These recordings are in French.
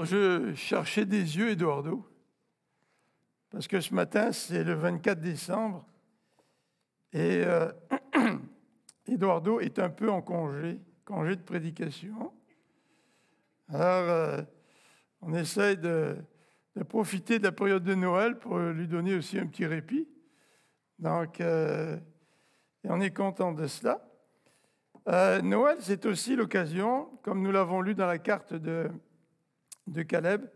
Je cherchais des yeux Eduardo, parce que ce matin, c'est le 24 décembre, et Eduardo est un peu en congé de prédication. Alors, on essaye de profiter de la période de Noël pour lui donner aussi un petit répit. Donc, et on est content de cela. Noël, c'est aussi l'occasion, comme nous l'avons lu dans la carte de Caleb,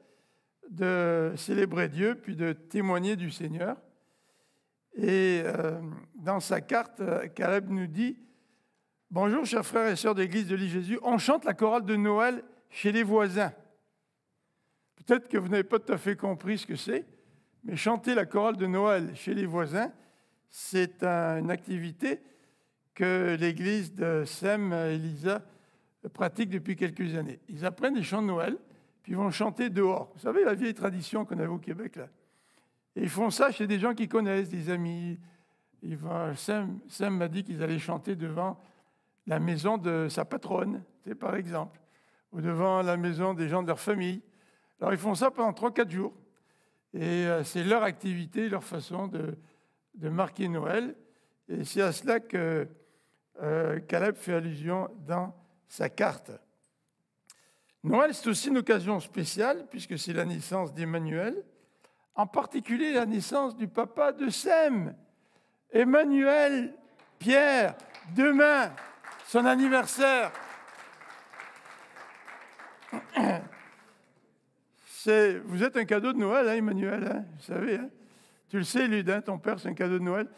de célébrer Dieu, puis de témoigner du Seigneur. Et dans sa carte, Caleb nous dit « Bonjour, chers frères et sœurs de l'Église de l'Île-Jésus, on chante la chorale de Noël chez les voisins. » Peut-être que vous n'avez pas tout à fait compris ce que c'est, mais chanter la chorale de Noël chez les voisins, c'est une activité que l'Église de Sem et Elisa pratique depuis quelques années. Ils apprennent des chants de Noël, puis ils vont chanter dehors. Vous savez, la vieille tradition qu'on avait au Québec, là. Et ils font ça chez des gens qu'ils connaissent, des amis. Sem m'a dit qu'ils allaient chanter devant la maison de sa patronne, par exemple, ou devant la maison des gens de leur famille. Alors, ils font ça pendant 3-4 jours. Et c'est leur activité, leur façon de marquer Noël. Et c'est à cela que Caleb fait allusion dans sa carte. Noël, c'est aussi une occasion spéciale, puisque c'est la naissance d'Emmanuel, en particulier la naissance du papa de Sem, Emmanuel Pierre, demain, son anniversaire. Vous êtes un cadeau de Noël, hein, Emmanuel, hein, vous savez. Hein? Tu le sais, Ludin, ton père, c'est un cadeau de Noël.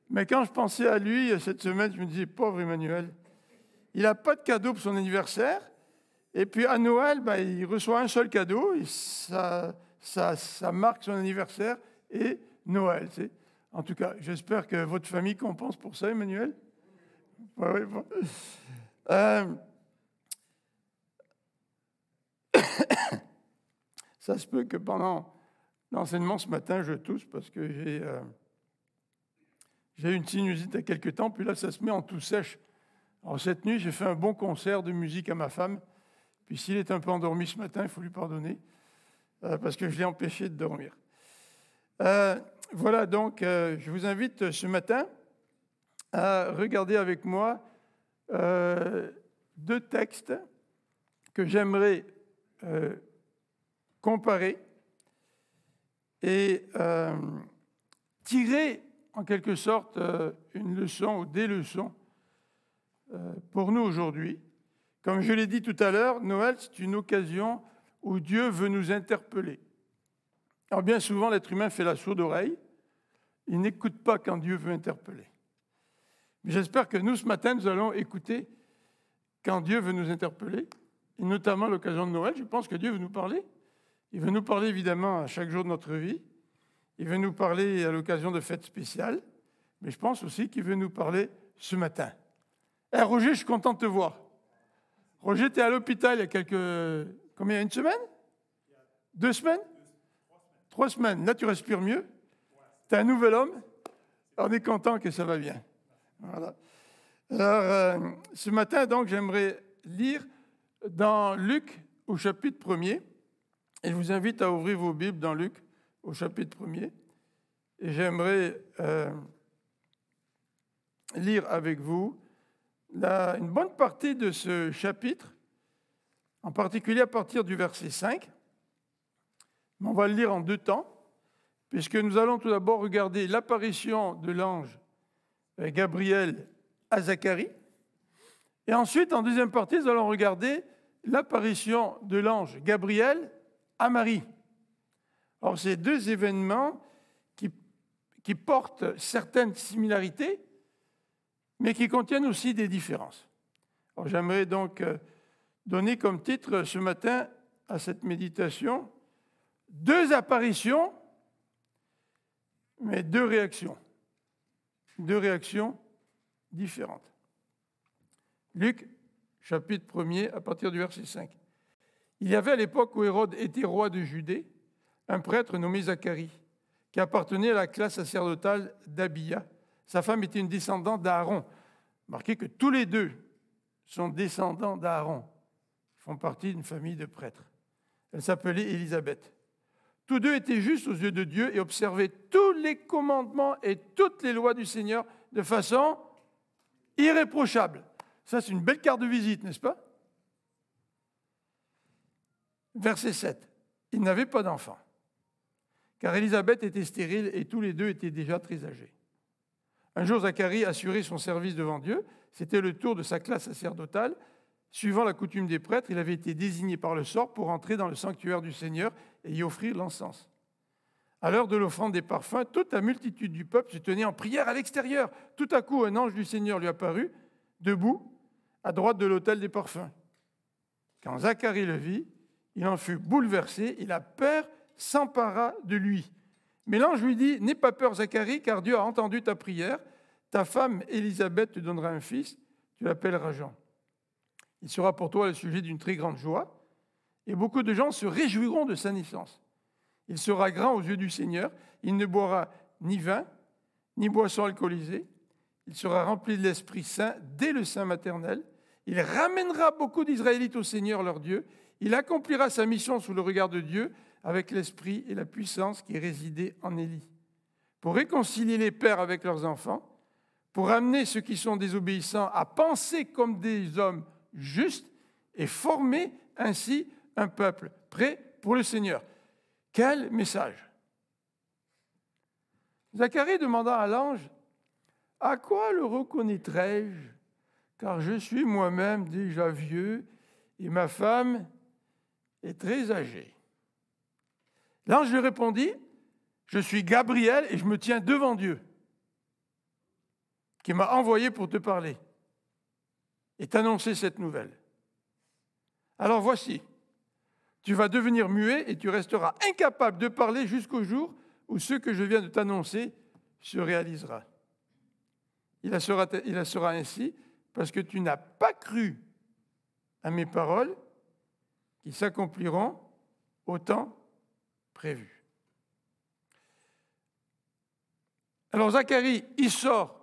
Mais quand je pensais à lui cette semaine, je me disais, pauvre Emmanuel, il n'a pas de cadeau pour son anniversaire. Et puis à Noël, il reçoit un seul cadeau, et ça marque son anniversaire et Noël. En tout cas, j'espère que votre famille compense pour ça, Emmanuel. Ouais, bon. Ça se peut que pendant l'enseignement ce matin, je tousse parce que j'ai eu une sinusite il y a quelque temps, puis là, ça se met en toux sèche. Alors cette nuit, j'ai fait un bon concert de musique à ma femme, puis s'il est un peu endormi ce matin, il faut lui pardonner, parce que je l'ai empêché de dormir. Voilà, donc, je vous invite ce matin à regarder avec moi 2 textes que j'aimerais comparer et tirer en quelque sorte une leçon ou des leçons pour nous aujourd'hui. Comme je l'ai dit tout à l'heure, Noël, c'est une occasion où Dieu veut nous interpeller. Alors bien souvent, l'être humain fait la sourde oreille. Il n'écoute pas quand Dieu veut interpeller. Mais j'espère que nous, ce matin, nous allons écouter quand Dieu veut nous interpeller, et notamment à l'occasion de Noël. Je pense que Dieu veut nous parler. Il veut nous parler évidemment à chaque jour de notre vie. Il veut nous parler à l'occasion de fêtes spéciales. Mais je pense aussi qu'il veut nous parler ce matin. Roger, je suis content de te voir. Roger, tu es à l'hôpital il y a combien, une semaine? 2 semaines? 3 semaines. Là, tu respires mieux. Tu es un nouvel homme. On est content que ça va bien. Voilà. Alors, ce matin, donc, j'aimerais lire dans Luc au chapitre 1er. Et je vous invite à ouvrir vos Bibles dans Luc au chapitre 1er. Et j'aimerais lire avec vous une bonne partie de ce chapitre, en particulier à partir du verset 5. Mais on va le lire en 2 temps, puisque nous allons tout d'abord regarder l'apparition de l'ange Gabriel à Zacharie. Et ensuite, en deuxième partie, nous allons regarder l'apparition de l'ange Gabriel à Marie. Or, ces 2 événements qui portent certaines similarités, mais qui contiennent aussi des différences. Alors, j'aimerais donc donner comme titre ce matin à cette méditation 2 apparitions, mais 2 réactions. 2 réactions différentes. Luc, chapitre 1er, à partir du verset 5. Il y avait à l'époque où Hérode était roi de Judée, un prêtre nommé Zacharie, qui appartenait à la classe sacerdotale d'Abia. Sa femme était une descendante d'Aaron. Marquez que tous les 2 sont descendants d'Aaron. Ils font partie d'une famille de prêtres. Elle s'appelait Élisabeth. Tous deux étaient justes aux yeux de Dieu et observaient tous les commandements et toutes les lois du Seigneur de façon irréprochable. Ça, c'est une belle carte de visite, n'est-ce pas? Verset 7. Ils n'avaient pas d'enfants, car Élisabeth était stérile et tous les deux étaient déjà très âgés. Un jour, Zacharie assurait son service devant Dieu. C'était le tour de sa classe sacerdotale. Suivant la coutume des prêtres, il avait été désigné par le sort pour entrer dans le sanctuaire du Seigneur et y offrir l'encens. À l'heure de l'offrande des parfums, toute la multitude du peuple se tenait en prière à l'extérieur. Tout à coup, un ange du Seigneur lui apparut, debout, à droite de l'autel des parfums. Quand Zacharie le vit, il en fut bouleversé et la peur s'empara de lui. Mais l'ange lui dit, « N'aie pas peur, Zacharie, car Dieu a entendu ta prière. Ta femme Élisabeth te donnera un fils, tu l'appelleras Jean. Il sera pour toi le sujet d'une très grande joie, et beaucoup de gens se réjouiront de sa naissance. Il sera grand aux yeux du Seigneur, il ne boira ni vin, ni boisson alcoolisée. Il sera rempli de l'Esprit Saint dès le sein maternel. Il ramènera beaucoup d'Israélites au Seigneur leur Dieu. Il accomplira sa mission sous le regard de Dieu avec l'esprit et la puissance qui résidaient en Élie, pour réconcilier les pères avec leurs enfants, pour amener ceux qui sont désobéissants à penser comme des hommes justes et former ainsi un peuple prêt pour le Seigneur. » Quel message! Zacharie demanda à l'ange, « À quoi le reconnaîtrai-je, car je suis moi-même déjà vieux et ma femme est très âgée. » L'ange lui répondit, « Je suis Gabriel et je me tiens devant Dieu, qui m'a envoyé pour te parler et t'annoncer cette nouvelle. Alors voici, tu vas devenir muet et tu resteras incapable de parler jusqu'au jour où ce que je viens de t'annoncer se réalisera. Il en sera ainsi parce que tu n'as pas cru à mes paroles qui s'accompliront au temps prévu. » Alors Zacharie, il sort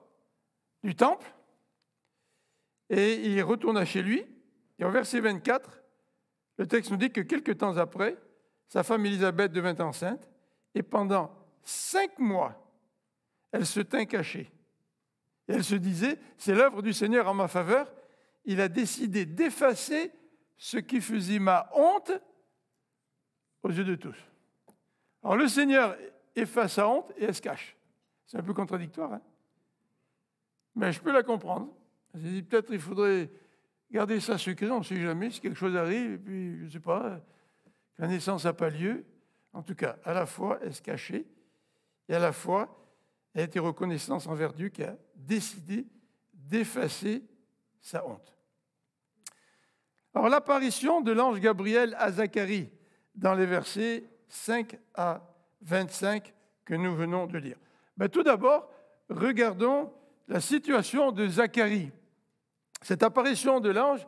du temple et il retourna chez lui. Et au verset 24, le texte nous dit que quelque temps après, sa femme Élisabeth devint enceinte et pendant 5 mois, elle se tint cachée. Et elle se disait, c'est l'œuvre du Seigneur en ma faveur. Il a décidé d'effacer ce qui faisait ma honte aux yeux de tous. Alors le Seigneur efface sa honte et elle se cache. C'est un peu contradictoire, hein? Mais je peux la comprendre. J'ai dit, peut-être il faudrait garder ça secret, on ne sait jamais, si quelque chose arrive, et puis, je ne sais pas, la naissance n'a pas lieu. En tout cas, à la fois, elle se cachait, et à la fois, elle était reconnaissance envers Dieu qui a décidé d'effacer sa honte. Alors, l'apparition de l'ange Gabriel à Zacharie, dans les versets 5 à 25 que nous venons de lire. Tout d'abord, regardons la situation de Zacharie. Cette apparition de l'ange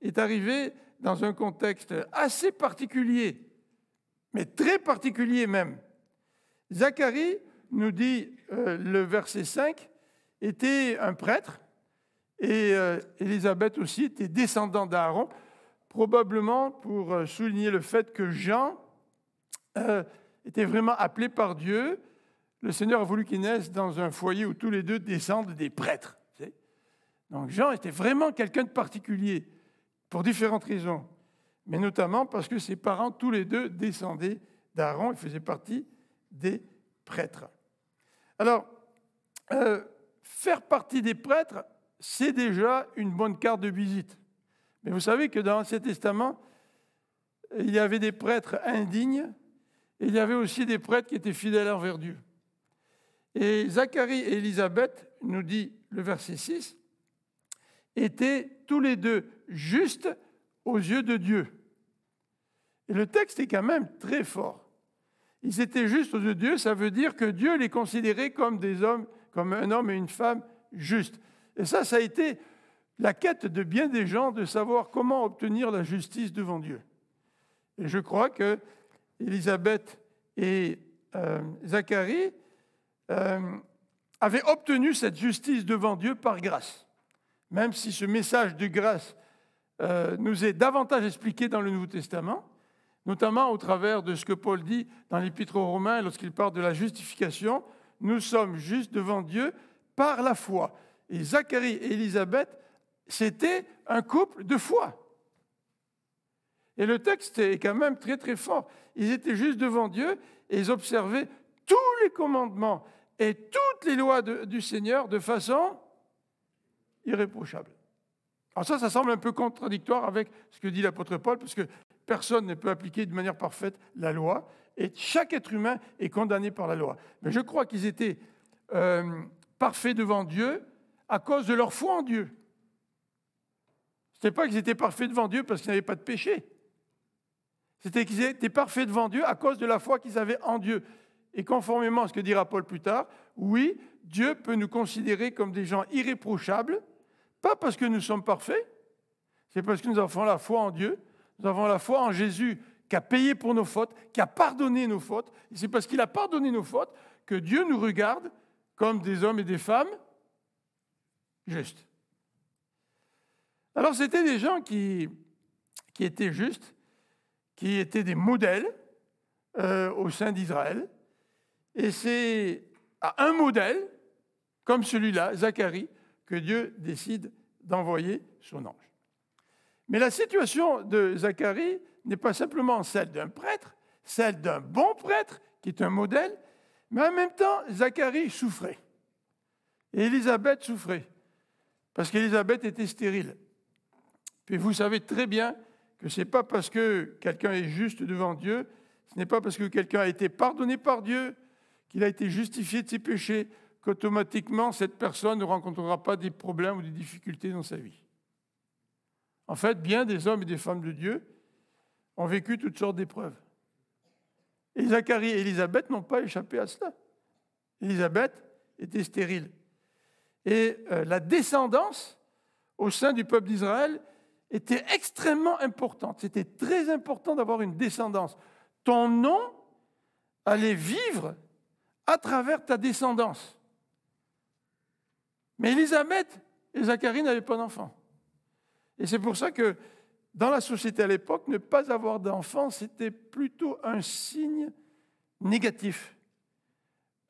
est arrivée dans un contexte assez particulier, mais très particulier même. Zacharie, nous dit le verset 5, était un prêtre, et Élisabeth aussi était descendante d'Aaron, probablement pour souligner le fait que Jean était vraiment appelé par Dieu. Le Seigneur a voulu qu'il naisse dans un foyer où tous les deux descendent des prêtres. Donc Jean était vraiment quelqu'un de particulier, pour différentes raisons, mais notamment parce que ses parents, tous les deux, descendaient d'Aaron, ils faisaient partie des prêtres. Alors, faire partie des prêtres, c'est déjà une bonne carte de visite. Mais vous savez que dans l'Ancien Testament, il y avait des prêtres indignes, et il y avait aussi des prêtres qui étaient fidèles envers Dieu. Et Zacharie et Élisabeth, nous dit le verset 6, étaient tous les deux justes aux yeux de Dieu. Et le texte est quand même très fort. Ils étaient justes aux yeux de Dieu, ça veut dire que Dieu les considérait comme des hommes, comme un homme et une femme justes. Et ça a été la quête de bien des gens de savoir comment obtenir la justice devant Dieu. Et je crois que Élisabeth et Zacharie avaient obtenu cette justice devant Dieu par grâce. Même si ce message de grâce nous est davantage expliqué dans le Nouveau Testament, notamment au travers de ce que Paul dit dans l'Épître aux Romains lorsqu'il parle de la justification. Nous sommes justes devant Dieu par la foi. Et Zacharie et Élisabeth, c'était un couple de foi. Et le texte est quand même très très fort. Ils étaient justes devant Dieu et ils observaient tous les commandements et toutes les lois du Seigneur de façon irréprochable. Alors ça semble un peu contradictoire avec ce que dit l'apôtre Paul, parce que personne ne peut appliquer de manière parfaite la loi, et chaque être humain est condamné par la loi. Mais je crois qu'ils étaient parfaits devant Dieu à cause de leur foi en Dieu. Ce n'était pas qu'ils étaient parfaits devant Dieu parce qu'ils n'avaient pas de péché. C'était qu'ils étaient parfaits devant Dieu à cause de la foi qu'ils avaient en Dieu. Et conformément à ce que dira Paul plus tard, oui, Dieu peut nous considérer comme des gens irréprochables, pas parce que nous sommes parfaits, c'est parce que nous avons la foi en Dieu, nous avons la foi en Jésus qui a payé pour nos fautes, qui a pardonné nos fautes. Et c'est parce qu'il a pardonné nos fautes que Dieu nous regarde comme des hommes et des femmes justes. Alors c'était des gens qui étaient justes, qui étaient des modèles au sein d'Israël. Et c'est à un modèle, comme celui-là, Zacharie, que Dieu décide d'envoyer son ange. Mais la situation de Zacharie n'est pas simplement celle d'un prêtre, celle d'un bon prêtre, qui est un modèle, mais en même temps, Zacharie souffrait. Et Élisabeth souffrait, parce qu'Élisabeth était stérile. Puis vous savez très bien que ce n'est pas parce que quelqu'un est juste devant Dieu, ce n'est pas parce que quelqu'un a été pardonné par Dieu, qu'il a été justifié de ses péchés, qu'automatiquement cette personne ne rencontrera pas des problèmes ou des difficultés dans sa vie. En fait, bien des hommes et des femmes de Dieu ont vécu toutes sortes d'épreuves. Et Zacharie et Élisabeth n'ont pas échappé à cela. Élisabeth était stérile. Et la descendance au sein du peuple d'Israël était extrêmement importante. C'était très important d'avoir une descendance. Ton nom allait vivre à travers ta descendance. Mais Élisabeth et Zacharie n'avaient pas d'enfants. Et c'est pour ça que dans la société à l'époque, ne pas avoir d'enfants, c'était plutôt un signe négatif.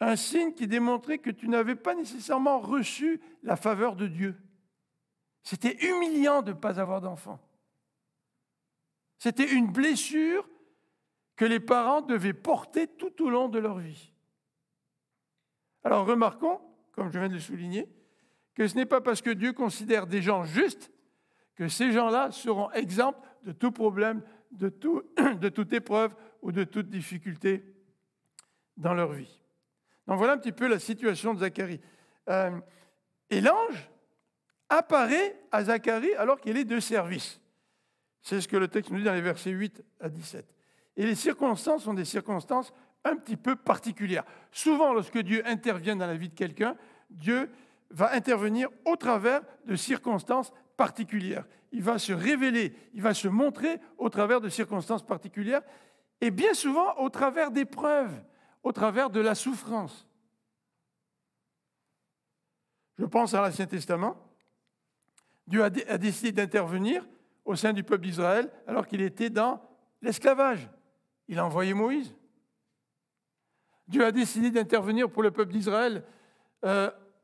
Un signe qui démontrait que tu n'avais pas nécessairement reçu la faveur de Dieu. C'était humiliant de ne pas avoir d'enfants. C'était une blessure que les parents devaient porter tout au long de leur vie. Alors remarquons, comme je viens de le souligner, que ce n'est pas parce que Dieu considère des gens justes que ces gens-là seront exempts de tout problème, de toute épreuve ou de toute difficulté dans leur vie. Donc voilà un petit peu la situation de Zacharie. Et l'ange apparaît à Zacharie alors qu'il est de service. C'est ce que le texte nous dit dans les versets 8 à 17. Et les circonstances sont des circonstances un petit peu particulières. Souvent, lorsque Dieu intervient dans la vie de quelqu'un, Dieu va intervenir au travers de circonstances particulières. Il va se révéler, il va se montrer au travers de circonstances particulières et bien souvent au travers d'épreuves, au travers de la souffrance. Je pense à l'Ancien Testament. Dieu a décidé d'intervenir au sein du peuple d'Israël alors qu'il était dans l'esclavage. Il a envoyé Moïse. Dieu a décidé d'intervenir pour le peuple d'Israël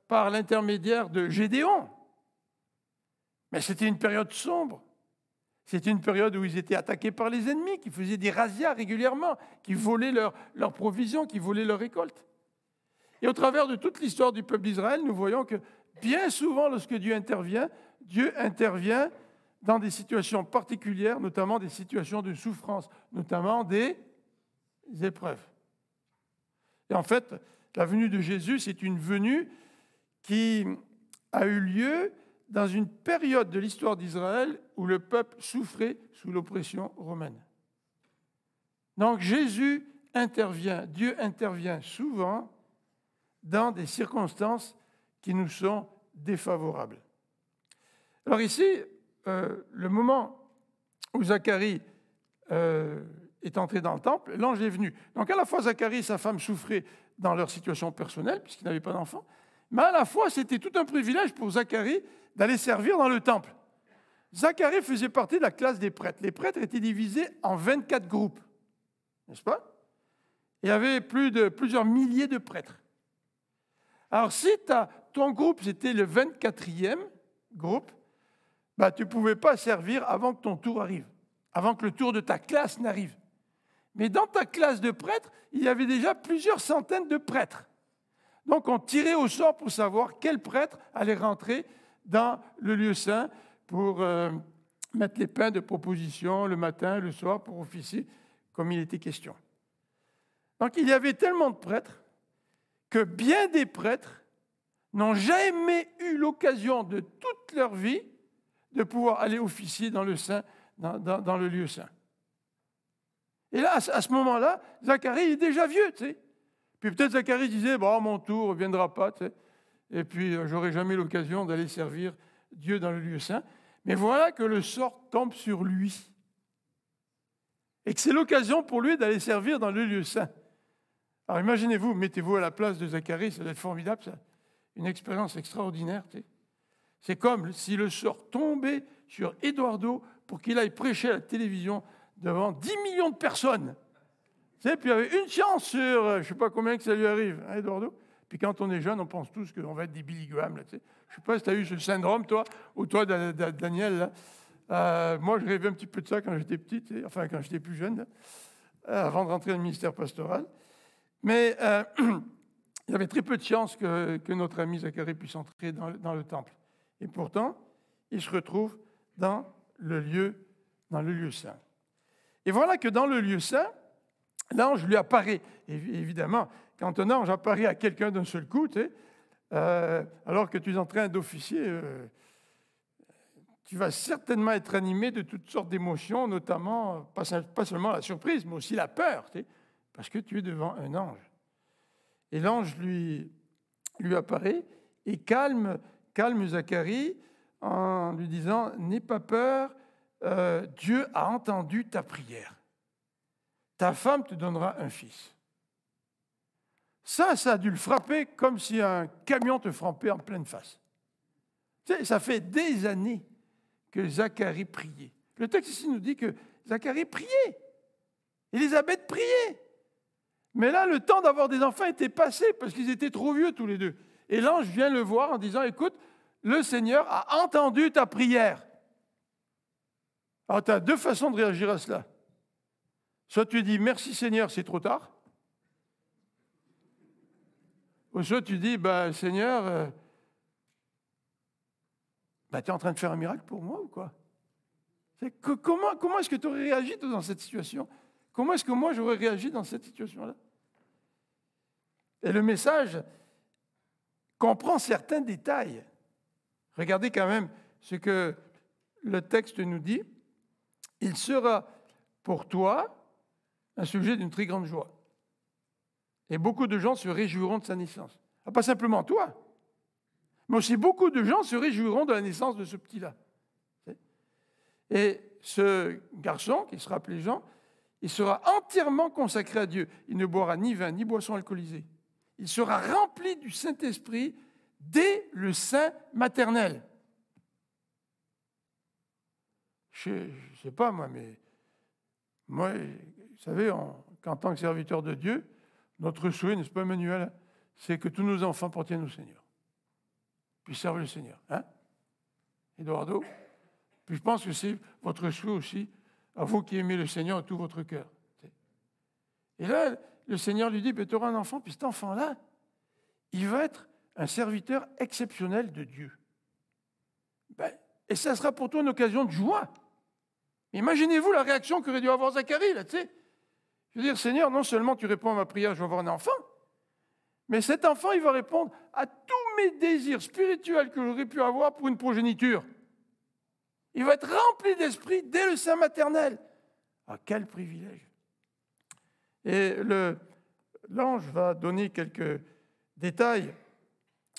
par l'intermédiaire de Gédéon. Mais c'était une période sombre. C'était une période où ils étaient attaqués par les ennemis, qui faisaient des razzias régulièrement, qui volaient leurs provisions, qui volaient leurs récoltes. Et au travers de toute l'histoire du peuple d'Israël, nous voyons que bien souvent, lorsque Dieu intervient dans des situations particulières, notamment des situations de souffrance, notamment des épreuves. Et en fait, la venue de Jésus, c'est une venue qui a eu lieu dans une période de l'histoire d'Israël où le peuple souffrait sous l'oppression romaine. Donc Jésus intervient, Dieu intervient souvent dans des circonstances qui nous sont défavorables. Alors ici, le moment où Zacharie est entré dans le temple, l'ange est venu. Donc à la fois Zacharie et sa femme souffraient dans leur situation personnelle, puisqu'ils n'avaient pas d'enfants, mais à la fois c'était tout un privilège pour Zacharie d'aller servir dans le temple. Zacharie faisait partie de la classe des prêtres. Les prêtres étaient divisés en 24 groupes, n'est-ce pas? Il y avait plusieurs milliers de prêtres. Alors, si ton groupe, c'était le 24e groupe, tu ne pouvais pas servir avant que ton tour arrive, avant que le tour de ta classe n'arrive. Mais dans ta classe de prêtres, il y avait déjà plusieurs centaines de prêtres. Donc, on tirait au sort pour savoir quel prêtre allait rentrer dans le lieu saint pour mettre les pains de proposition le matin, le soir, pour officier, comme il était question. Donc, il y avait tellement de prêtres que bien des prêtres n'ont jamais eu l'occasion de toute leur vie de pouvoir aller officier dans le saint, dans le lieu saint. Et là, à ce moment-là, Zacharie est déjà vieux, tu sais. Puis peut-être Zacharie disait, mon tour ne viendra pas, tu sais. Et puis, j'aurai jamais l'occasion d'aller servir Dieu dans le lieu saint. Mais voilà que le sort tombe sur lui. Et que c'est l'occasion pour lui d'aller servir dans le lieu saint. Alors imaginez-vous, mettez-vous à la place de Zacharie, ça doit être formidable, ça. Une expérience extraordinaire, tu sais. C'est comme si le sort tombait sur Eduardo pour qu'il aille prêcher à la télévision devant 10 millions de personnes. Tu sais, puis il y avait une chance sur, je ne sais pas combien que ça lui arrive, hein, Eduardo? Puis quand on est jeune, on pense tous qu'on va être des Billy Graham, là, tu sais. Je ne sais pas si tu as eu ce syndrome, toi, ou toi, Daniel, là. Moi, je rêvais un petit peu de ça quand j'étais petit, tu sais, enfin, quand j'étais plus jeune, là, avant de rentrer dans le ministère pastoral. Mais il y avait très peu de chances que notre ami Zacharie puisse entrer dans le temple. Et pourtant, il se retrouve dans le lieu saint. Et voilà que dans le lieu saint, l'ange lui apparaît. Et évidemment, quand un ange apparaît à quelqu'un d'un seul coup, tu sais, alors que tu es en train d'officier, tu vas certainement être animé de toutes sortes d'émotions, notamment, pas seulement la surprise, mais aussi la peur, tu sais, parce que tu es devant un ange. Et l'ange lui apparaît et calme Zacharie en lui disant « N'aie pas peur, Dieu a entendu ta prière. Ta femme te donnera un fils. » Ça a dû le frapper comme si un camion te frappait en pleine face. Tu sais, ça fait des années que Zacharie priait. Le texte ici nous dit que Zacharie priait. Élisabeth priait. Mais là, le temps d'avoir des enfants était passé parce qu'ils étaient trop vieux tous les deux. Et l'ange vient le voir en disant « Écoute, le Seigneur a entendu ta prière. » Alors, tu as deux façons de réagir à cela. Soit tu dis « Merci Seigneur, c'est trop tard. » Ou soit tu dis « Seigneur, tu es en train de faire un miracle pour moi ou quoi ?» Comment est-ce que tu aurais réagi dans cette situation? Comment est-ce que moi j'aurais réagi dans cette situation-là? Et le message comprend certains détails. Regardez quand même ce que le texte nous dit. Il sera pour toi un sujet d'une très grande joie. Et beaucoup de gens se réjouiront de sa naissance. Pas simplement toi, mais aussi beaucoup de gens se réjouiront de la naissance de ce petit-là. Et ce garçon, qui sera appelé Jean, il sera entièrement consacré à Dieu. Il ne boira ni vin, ni boisson alcoolisée. Il sera rempli du Saint-Esprit dès le sein maternel. Je ne sais pas, mais moi, vous savez, en tant que serviteur de Dieu, notre souhait, n'est-ce pas, Emmanuel, c'est que tous nos enfants appartiennent au Seigneur, puis servent le Seigneur. Hein? Eduardo? Puis je pense que c'est votre souhait aussi, à vous qui aimez le Seigneur de tout votre cœur. Et là, le Seigneur lui dit, tu auras un enfant, puis cet enfant-là, il va être un serviteur exceptionnel de Dieu. Et ça sera pour toi une occasion de joie. Imaginez-vous la réaction qu'aurait dû avoir Zacharie, là, tu sais. Je veux dire, Seigneur, non seulement tu réponds à ma prière, je vais avoir un enfant, mais cet enfant, il va répondre à tous mes désirs spirituels que j'aurais pu avoir pour une progéniture. Il va être rempli d'esprit dès le sein maternel. Ah, quel privilège! Et l'ange va donner quelques détails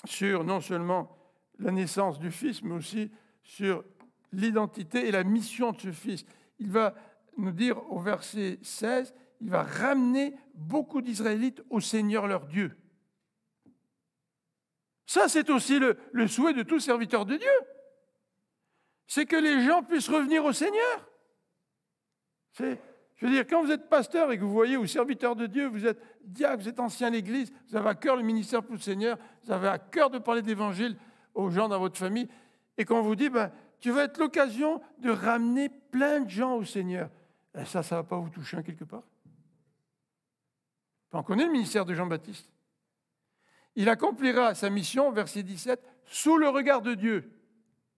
sur non seulement la naissance du fils, mais aussi sur l'identité et la mission de ce fils. Il va nous dire au verset 16, il va ramener beaucoup d'Israélites au Seigneur leur Dieu. Ça, c'est aussi le souhait de tout serviteur de Dieu. c'est que les gens puissent revenir au Seigneur. Je veux dire, quand vous êtes pasteur et que vous voyez, ou serviteur de Dieu, vous êtes diacre, vous êtes ancien à l'Église, vous avez à cœur le ministère pour le Seigneur, vous avez à cœur de parler d'Évangile aux gens dans votre famille, et qu'on vous dit, tu vas être l'occasion de ramener plein de gens au Seigneur. Et ça ne va pas vous toucher en quelque part? On connaît le ministère de Jean-Baptiste. Il accomplira sa mission, verset 17, sous le regard de Dieu.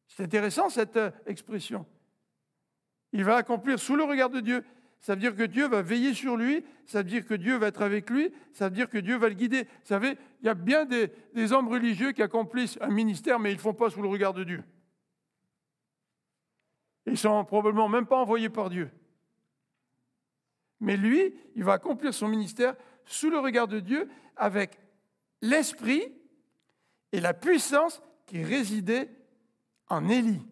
C'est intéressant cette expression. Il va accomplir sous le regard de Dieu. Ça veut dire que Dieu va veiller sur lui, ça veut dire que Dieu va être avec lui, ça veut dire que Dieu va le guider. Vous savez, il y a bien des hommes religieux qui accomplissent un ministère, mais ils ne le font pas sous le regard de Dieu. Ils ne sont probablement même pas envoyés par Dieu. Mais lui, il va accomplir son ministère sous le regard de Dieu avec l'esprit et la puissance qui résidait en Élie.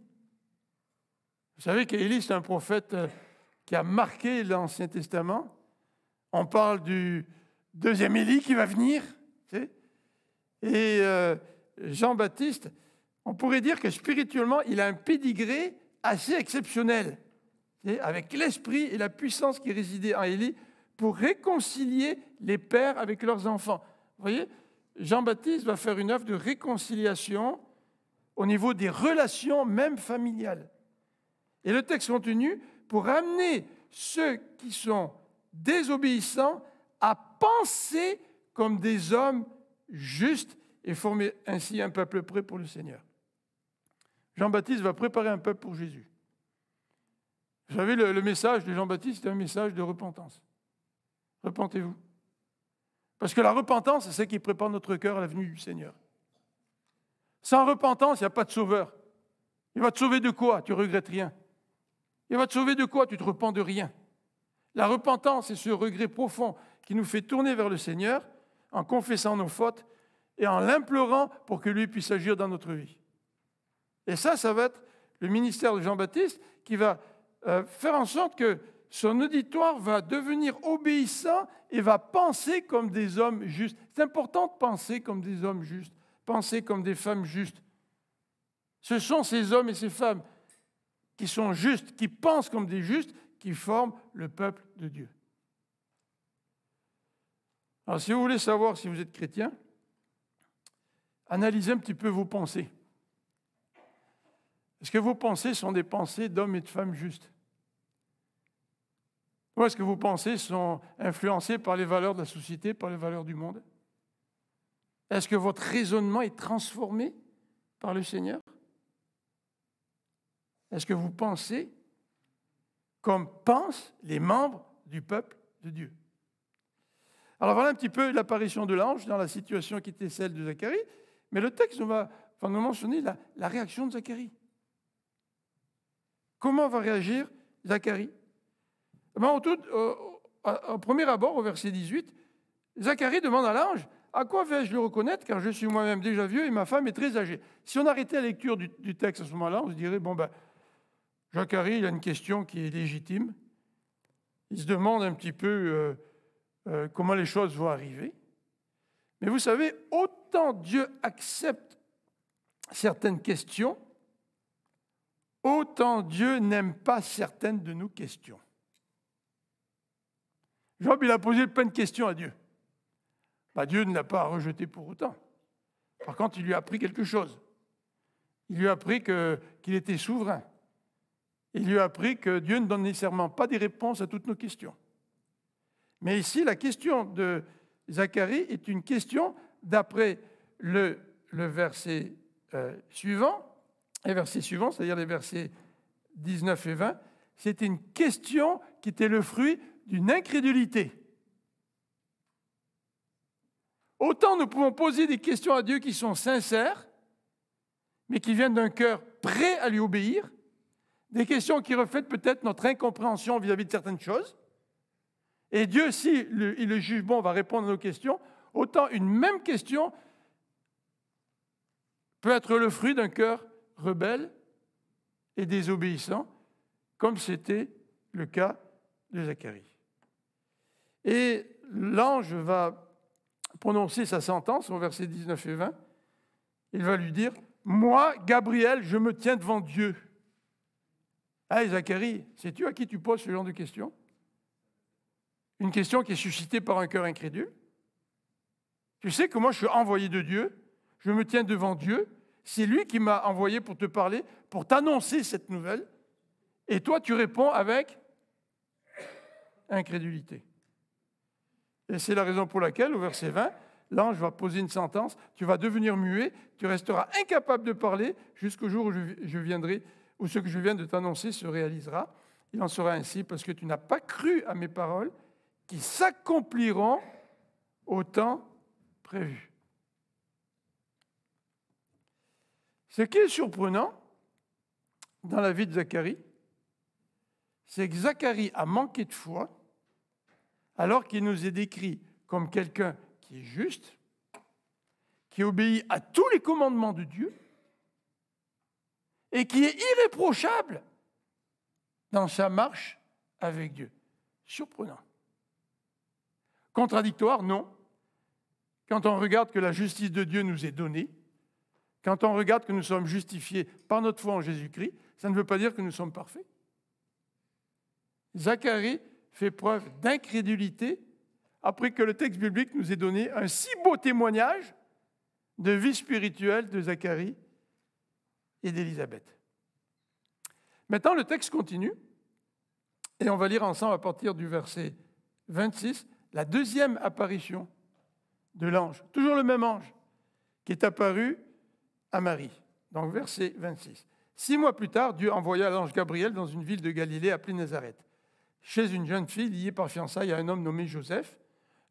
Vous savez qu'Élie, c'est un prophète qui a marqué l'Ancien Testament. On parle du deuxième Élie qui va venir. Tu sais. Et Jean-Baptiste, on pourrait dire que spirituellement, il a un pédigré assez exceptionnel, tu sais, avec l'esprit et la puissance qui résidait en Élie pour réconcilier les pères avec leurs enfants. Vous voyez, Jean-Baptiste va faire une œuvre de réconciliation au niveau des relations, même familiales. Et le texte continue pour amener ceux qui sont désobéissants à penser comme des hommes justes et former ainsi un peuple prêt pour le Seigneur. Jean-Baptiste va préparer un peuple pour Jésus. Vous savez, le message de Jean-Baptiste est un message de repentance. Repentez-vous. Parce que la repentance, c'est ce qui prépare notre cœur à la venue du Seigneur. Sans repentance, il n'y a pas de sauveur. Il va te sauver de quoi? Tu ne regrettes rien. Il va te sauver de quoi? Tu ne te repens de rien. La repentance, c'est ce regret profond qui nous fait tourner vers le Seigneur en confessant nos fautes et en l'implorant pour que lui puisse agir dans notre vie. Et ça va être le ministère de Jean-Baptiste qui va faire en sorte que son auditoire va devenir obéissant et va penser comme des hommes justes. C'est important de penser comme des hommes justes, penser comme des femmes justes. Ce sont ces hommes et ces femmes qui sont justes, qui pensent comme des justes, qui forment le peuple de Dieu. Alors, si vous voulez savoir si vous êtes chrétien, analysez un petit peu vos pensées. Est-ce que vos pensées sont des pensées d'hommes et de femmes justes? Ou est-ce que vos pensées sont influencées par les valeurs de la société, par les valeurs du monde? Est-ce que votre raisonnement est transformé par le Seigneur? Est-ce que vous pensez comme pensent les membres du peuple de Dieu? Alors voilà un petit peu l'apparition de l'ange dans la situation qui était celle de Zacharie, mais le texte va nous mentionner la réaction de Zacharie. Comment va réagir Zacharie? Au premier abord, au verset 18, Zacharie demande à l'ange, « À quoi vais-je le reconnaître, car je suis moi-même déjà vieux et ma femme est très âgée ?» Si on arrêtait la lecture du texte à ce moment-là, on se dirait, Zacharie, il a une question qui est légitime. Il se demande un petit peu comment les choses vont arriver. Mais vous savez, autant Dieu accepte certaines questions, autant Dieu n'aime pas certaines de nos questions. Job, il a posé plein de questions à Dieu. Dieu ne l'a pas rejeté pour autant. Par contre, il lui a appris quelque chose. Il lui a appris qu'il était souverain. Il lui a appris que Dieu ne donne nécessairement pas des réponses à toutes nos questions. Mais ici, la question de Zacharie est une question d'après le verset suivant, c'est-à-dire les versets 19 et 20, c'était une question qui était le fruit d'une incrédulité. Autant nous pouvons poser des questions à Dieu qui sont sincères, mais qui viennent d'un cœur prêt à lui obéir, des questions qui reflètent peut-être notre incompréhension vis-à-vis de certaines choses. Et Dieu, si il le juge bon, va répondre à nos questions. Autant une même question peut être le fruit d'un cœur rebelle et désobéissant, comme c'était le cas de Zacharie. Et l'ange va prononcer sa sentence au verset 19 et 20. Il va lui dire, « Moi, Gabriel, je me tiens devant Dieu. » Hey Zacharie, sais-tu à qui tu poses ce genre de questions? Une question qui est suscitée par un cœur incrédule. Tu sais que moi je suis envoyé de Dieu, je me tiens devant Dieu, c'est lui qui m'a envoyé pour te parler, pour t'annoncer cette nouvelle, et toi tu réponds avec incrédulité. Et c'est la raison pour laquelle, au verset 20, l'ange va poser une sentence, tu vas devenir muet, tu resteras incapable de parler jusqu'au jour où je viendrai, où ce que je viens de t'annoncer se réalisera. Il en sera ainsi parce que tu n'as pas cru à mes paroles qui s'accompliront au temps prévu. Ce qui est surprenant dans la vie de Zacharie, c'est que Zacharie a manqué de foi alors qu'il nous est décrit comme quelqu'un qui est juste, qui obéit à tous les commandements de Dieu et qui est irréprochable dans sa marche avec Dieu. Surprenant. Contradictoire, non. Quand on regarde que la justice de Dieu nous est donnée, quand on regarde que nous sommes justifiés par notre foi en Jésus-Christ, ça ne veut pas dire que nous sommes parfaits. Zacharie fait preuve d'incrédulité après que le texte biblique nous ait donné un si beau témoignage de vie spirituelle de Zacharie et d'Élisabeth. Maintenant, le texte continue et on va lire ensemble à partir du verset 26, la deuxième apparition de l'ange, toujours le même ange, qui est apparu à Marie. Donc, verset 26. 6 mois plus tard, Dieu envoya l'ange Gabriel dans une ville de Galilée appelée Nazareth, chez une jeune fille liée par fiançailles à un homme nommé Joseph,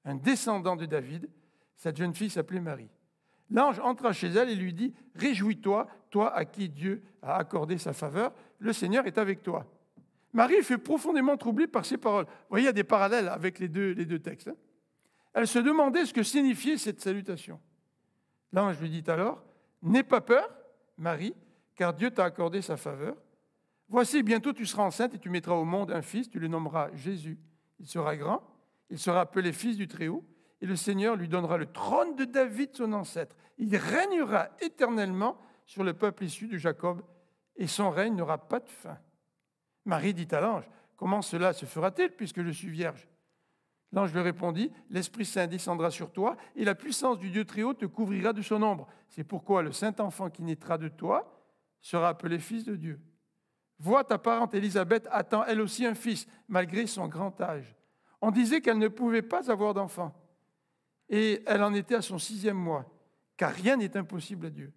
un descendant de David. Cette jeune fille s'appelait Marie. L'ange entra chez elle et lui dit « Réjouis-toi, toi à qui Dieu a accordé sa faveur, le Seigneur est avec toi. » Marie fut profondément troublée par ces paroles. Vous voyez, il y a des parallèles avec les deux textes. Elle se demandait ce que signifiait cette salutation. L'ange lui dit alors « N'aie pas peur, Marie, car Dieu t'a accordé sa faveur. Voici, bientôt tu seras enceinte et tu mettras au monde un fils, tu le nommeras Jésus. Il sera grand, il sera appelé fils du Très-Haut, et le Seigneur lui donnera le trône de David, son ancêtre. Il régnera éternellement sur le peuple issu de Jacob, et son règne n'aura pas de fin. » Marie dit à l'ange, « Comment cela se fera-t-il puisque je suis vierge ?» L'ange lui répondit, « L'Esprit Saint descendra sur toi, et la puissance du Dieu Très-Haut te couvrira de son ombre. C'est pourquoi le saint enfant qui naîtra de toi sera appelé fils de Dieu. Vois, ta parente Élisabeth attend elle aussi un fils, malgré son grand âge. On disait qu'elle ne pouvait pas avoir d'enfant. Et elle en était à son 6e mois, car rien n'est impossible à Dieu.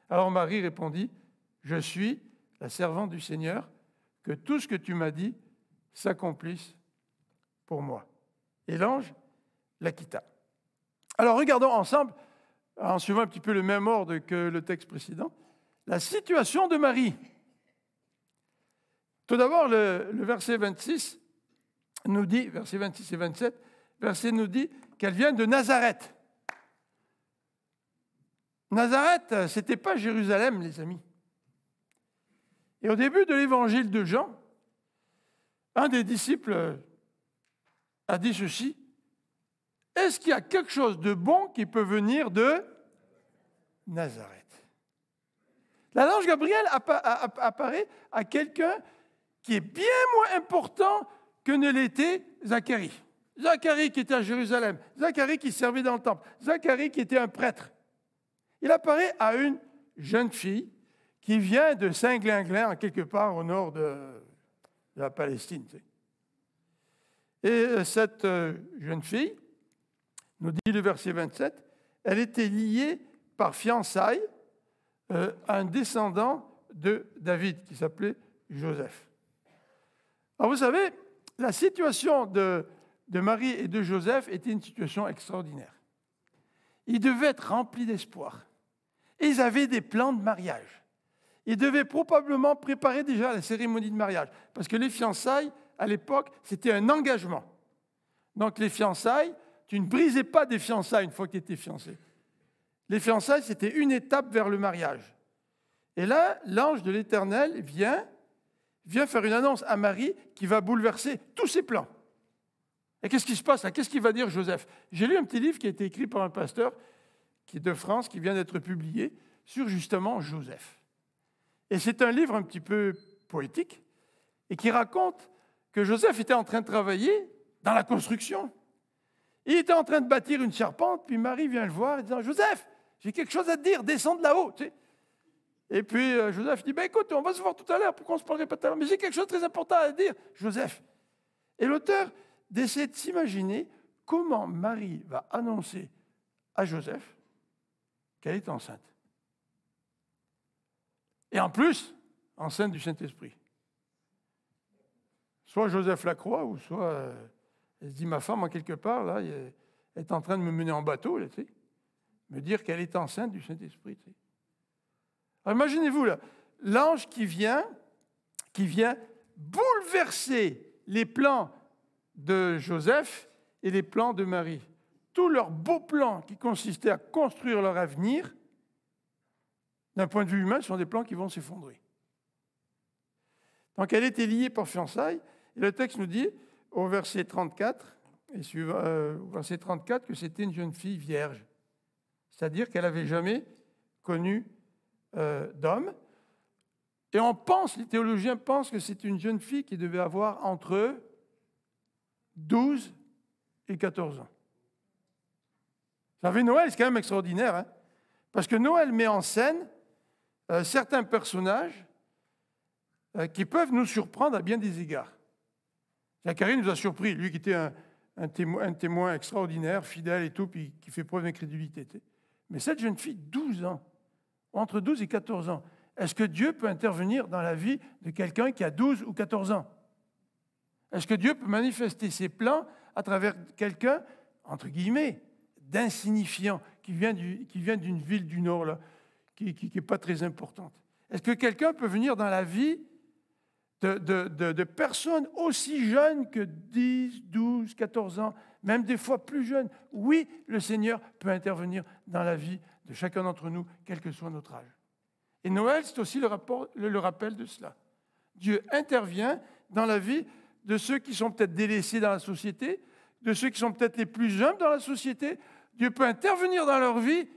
Alors Marie répondit, « Je suis la servante du Seigneur, que tout ce que tu m'as dit s'accomplisse pour moi. » Et l'ange la quitta. Alors regardons ensemble, en suivant un petit peu le même ordre que le texte précédent, la situation de Marie. Tout d'abord, le verset 26 nous dit, verset 26 et 27, verset nous dit qu'elle vient de Nazareth. Nazareth, ce n'était pas Jérusalem, les amis. Et au début de l'évangile de Jean, un des disciples a dit ceci, « Est-ce qu'il y a quelque chose de bon qui peut venir de Nazareth ?» L'ange Gabriel apparaît à quelqu'un qui est bien moins important que ne l'était Zacharie. Zacharie qui était à Jérusalem, Zacharie qui servait dans le temple, Zacharie qui était un prêtre. Il apparaît à une jeune fille qui vient de Saint-Glinglin, quelque part au nord de la Palestine. Tu sais. Et cette jeune fille, nous dit le verset 27, elle était liée par fiançailles à un descendant de David qui s'appelait Joseph. Alors vous savez, la situation de Marie et de Joseph était une situation extraordinaire. Ils devaient être remplis d'espoir. Et ils avaient des plans de mariage. Ils devaient probablement préparer déjà la cérémonie de mariage. Parce que les fiançailles, à l'époque, c'était un engagement. Donc les fiançailles, tu ne brisais pas des fiançailles une fois que tu étais fiancé. Les fiançailles, c'était une étape vers le mariage. Et là, l'ange de l'Éternel vient faire une annonce à Marie qui va bouleverser tous ses plans. Et qu'est-ce qui se passe là? Qu'est-ce qu'il va dire Joseph? J'ai lu un petit livre qui a été écrit par un pasteur qui est de France, qui vient d'être publié, sur justement Joseph. Et c'est un livre un petit peu poétique, et qui raconte que Joseph était en train de travailler dans la construction. Il était en train de bâtir une charpente, puis Marie vient le voir et dit « Joseph, j'ai quelque chose à te dire, descends de là-haut. » tu sais. Et puis Joseph dit « Écoute, on va se voir tout à l'heure, pourquoi on ne se parlerait pas tout à l'heure? Mais j'ai quelque chose de très important à dire, Joseph. » Et l'auteur essaie de s'imaginer comment Marie va annoncer à Joseph qu'elle est enceinte. Et en plus, enceinte du Saint-Esprit. Soit Joseph la croit, ou soit elle se dit, ma femme, en quelque part, là, elle est en train de me mener en bateau, là, tu sais, me dire qu'elle est enceinte du Saint-Esprit. Tu sais. Alors imaginez-vous, là, l'ange qui vient bouleverser les plans de Joseph et les plans de Marie. Tous leurs beaux plans qui consistaient à construire leur avenir, d'un point de vue humain, sont des plans qui vont s'effondrer. Donc elle était liée par fiançailles, et le texte nous dit, au verset 34, et suivant, au verset 34, que c'était une jeune fille vierge. C'est-à-dire qu'elle n'avait jamais connu d'homme. Et on pense, les théologiens pensent que c'est une jeune fille qui devait avoir entre 12 et 14 ans. Vous savez, Noël, c'est quand même extraordinaire, hein? Parce que Noël met en scène certains personnages qui peuvent nous surprendre à bien des égards. Zacharie nous a surpris, lui qui était un témoin extraordinaire, fidèle et tout, puis qui fait preuve d'incrédulité. Mais cette jeune fille, 12 ans, entre 12 et 14 ans, est-ce que Dieu peut intervenir dans la vie de quelqu'un qui a 12 ou 14 ans? Est-ce que Dieu peut manifester ses plans à travers quelqu'un, entre guillemets, d'insignifiant, qui vient d'une ville du Nord, là, qui n'est pas très importante? Est-ce que quelqu'un peut venir dans la vie de personnes aussi jeunes que 10, 12, 14 ans, même des fois plus jeunes? Oui, le Seigneur peut intervenir dans la vie de chacun d'entre nous, quel que soit notre âge. Et Noël, c'est aussi le rappel de cela. Dieu intervient dans la vie de ceux qui sont peut-être délaissés dans la société, de ceux qui sont peut-être les plus humbles dans la société. Dieu peut intervenir dans leur vie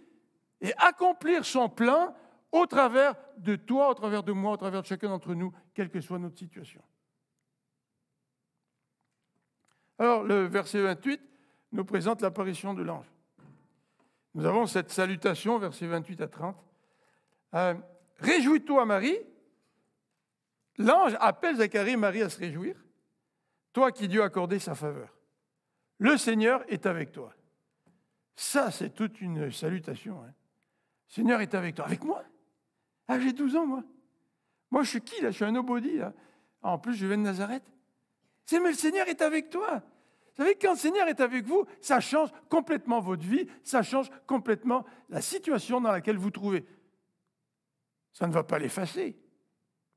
et accomplir son plan au travers de toi, au travers de moi, au travers de chacun d'entre nous, quelle que soit notre situation. Alors, le verset 28 nous présente l'apparition de l'ange. Nous avons cette salutation, versets 28 à 30. Réjouis-toi, Marie. L'ange appelle Zacharie et Marie à se réjouir. Toi qui Dieu a accordé sa faveur. Le Seigneur est avec toi. Ça, c'est toute une salutation. Hein. Le Seigneur est avec toi. Avec moi? Ah, j'ai 12 ans, moi. Moi, je suis qui, là? Je suis un nobody, là. Ah, en plus, je viens de Nazareth. Mais le Seigneur est avec toi. Vous savez, quand le Seigneur est avec vous, ça change complètement votre vie, ça change complètement la situation dans laquelle vous vous trouvez. Ça ne va pas l'effacer,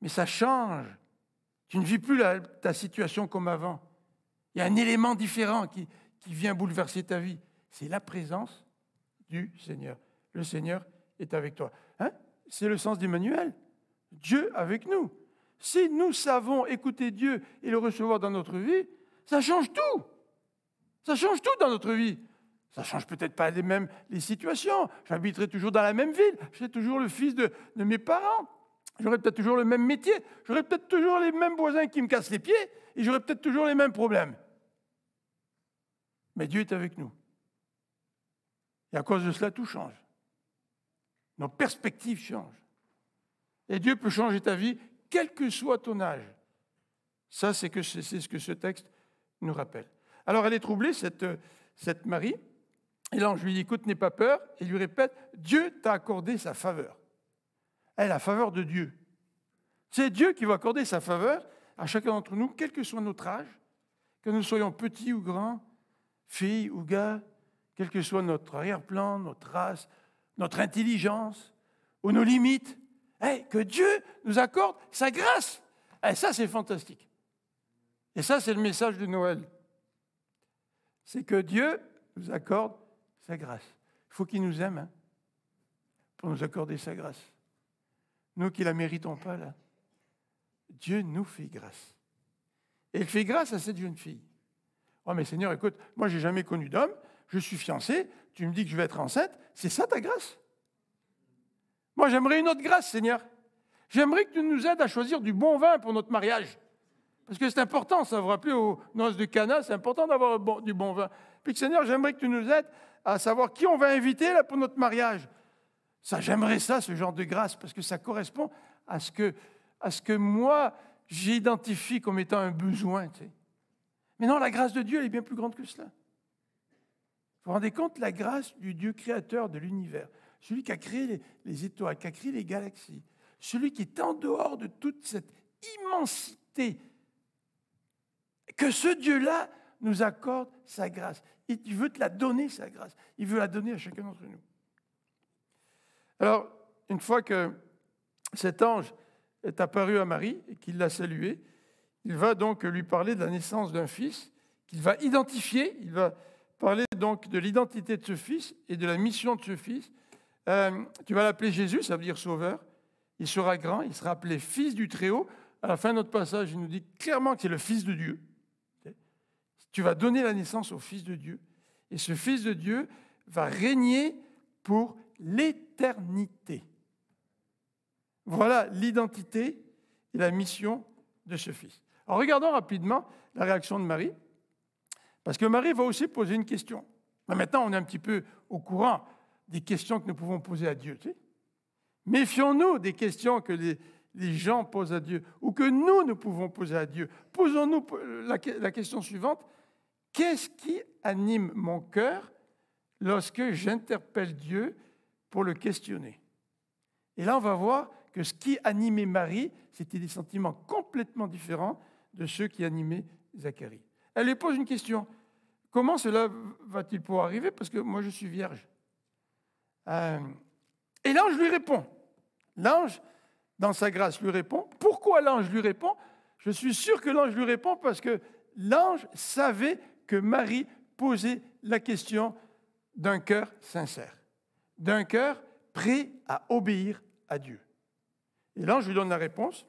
mais ça change. Tu ne vis plus ta situation comme avant. Il y a un élément différent qui vient bouleverser ta vie. C'est la présence du Seigneur. Le Seigneur est avec toi. Hein? C'est le sens d'Emmanuel. Dieu avec nous. Si nous savons écouter Dieu et le recevoir dans notre vie, ça change tout. Ça change tout dans notre vie. Ça ne change peut-être pas les situations. J'habiterai toujours dans la même ville. Je serai toujours le fils de mes parents. J'aurai peut-être toujours le même métier. J'aurai peut-être toujours les mêmes voisins qui me cassent les pieds. Et j'aurai peut-être toujours les mêmes problèmes. Mais Dieu est avec nous. Et à cause de cela, tout change. Nos perspectives changent. Et Dieu peut changer ta vie, quel que soit ton âge. Ça, c'est ce que ce texte nous rappelle. Alors, elle est troublée, cette Marie. Et l'ange lui dit, écoute, n'aie pas peur. Et il lui répète, Dieu t'a accordé sa faveur. Elle, la faveur de Dieu. C'est Dieu qui va accorder sa faveur à chacun d'entre nous, quel que soit notre âge, que nous soyons petits ou grands, filles ou gars, quel que soit notre arrière-plan, notre race, notre intelligence ou nos limites. Que Dieu nous accorde sa grâce. Ça, c'est fantastique. Et ça, c'est le message de Noël. C'est que Dieu nous accorde sa grâce. Il faut qu'il nous aime pour nous accorder sa grâce. Nous qui ne la méritons pas, là, Dieu nous fait grâce. Et il fait grâce à cette jeune fille. Oh, mais Seigneur, écoute, moi, je n'ai jamais connu d'homme, je suis fiancé, tu me dis que je vais être enceinte, c'est ça ta grâce? Moi, j'aimerais une autre grâce, Seigneur. J'aimerais que tu nous aides à choisir du bon vin pour notre mariage. Parce que c'est important, ça vous rappelle aux noces de Cana, c'est important d'avoir du bon vin. Puis Seigneur, j'aimerais que tu nous aides à savoir qui on va inviter là, pour notre mariage. Ça, j'aimerais ça, ce genre de grâce, parce que ça correspond à ce que moi, j'identifie comme étant un besoin. Tu sais. Mais non, la grâce de Dieu, elle est bien plus grande que cela. Vous vous rendez compte, la grâce du Dieu créateur de l'univers, celui qui a créé les étoiles, qui a créé les galaxies, celui qui est en dehors de toute cette immensité, que ce Dieu-là nous accorde sa grâce. Il veut te la donner, sa grâce. Il veut la donner à chacun d'entre nous. Alors, une fois que cet ange est apparu à Marie et qu'il l'a saluée, il va donc lui parler de la naissance d'un fils qu'il va identifier. Il va parler donc de l'identité de ce fils et de la mission de ce fils. Tu vas l'appeler Jésus, ça veut dire sauveur. Il sera grand, il sera appelé fils du Très-Haut. À la fin de notre passage, il nous dit clairement que c'est le fils de Dieu. Tu vas donner la naissance au fils de Dieu. Et ce fils de Dieu va régner pour l'éternité. Voilà l'identité et la mission de ce fils. Alors regardons rapidement la réaction de Marie, parce que Marie va aussi poser une question. Mais maintenant, on est un petit peu au courant des questions que nous pouvons poser à Dieu. Tu sais. Méfions-nous des questions que les gens posent à Dieu, ou que nous pouvons poser à Dieu. Posons-nous la question suivante. Qu'est-ce qui anime mon cœur lorsque j'interpelle Dieu pour le questionner? Et là, on va voir que ce qui animait Marie, c'était des sentiments complètement différents de ceux qui animaient Zacharie. Elle lui pose une question. Comment cela va-t-il pouvoir arriver? Parce que moi, je suis vierge. Et l'ange lui répond. L'ange, dans sa grâce, lui répond. Pourquoi l'ange lui répond? Je suis sûr que l'ange lui répond parce que l'ange savait que Marie posait la question d'un cœur sincère, d'un cœur prêt à obéir à Dieu. Et l'ange lui donne la réponse,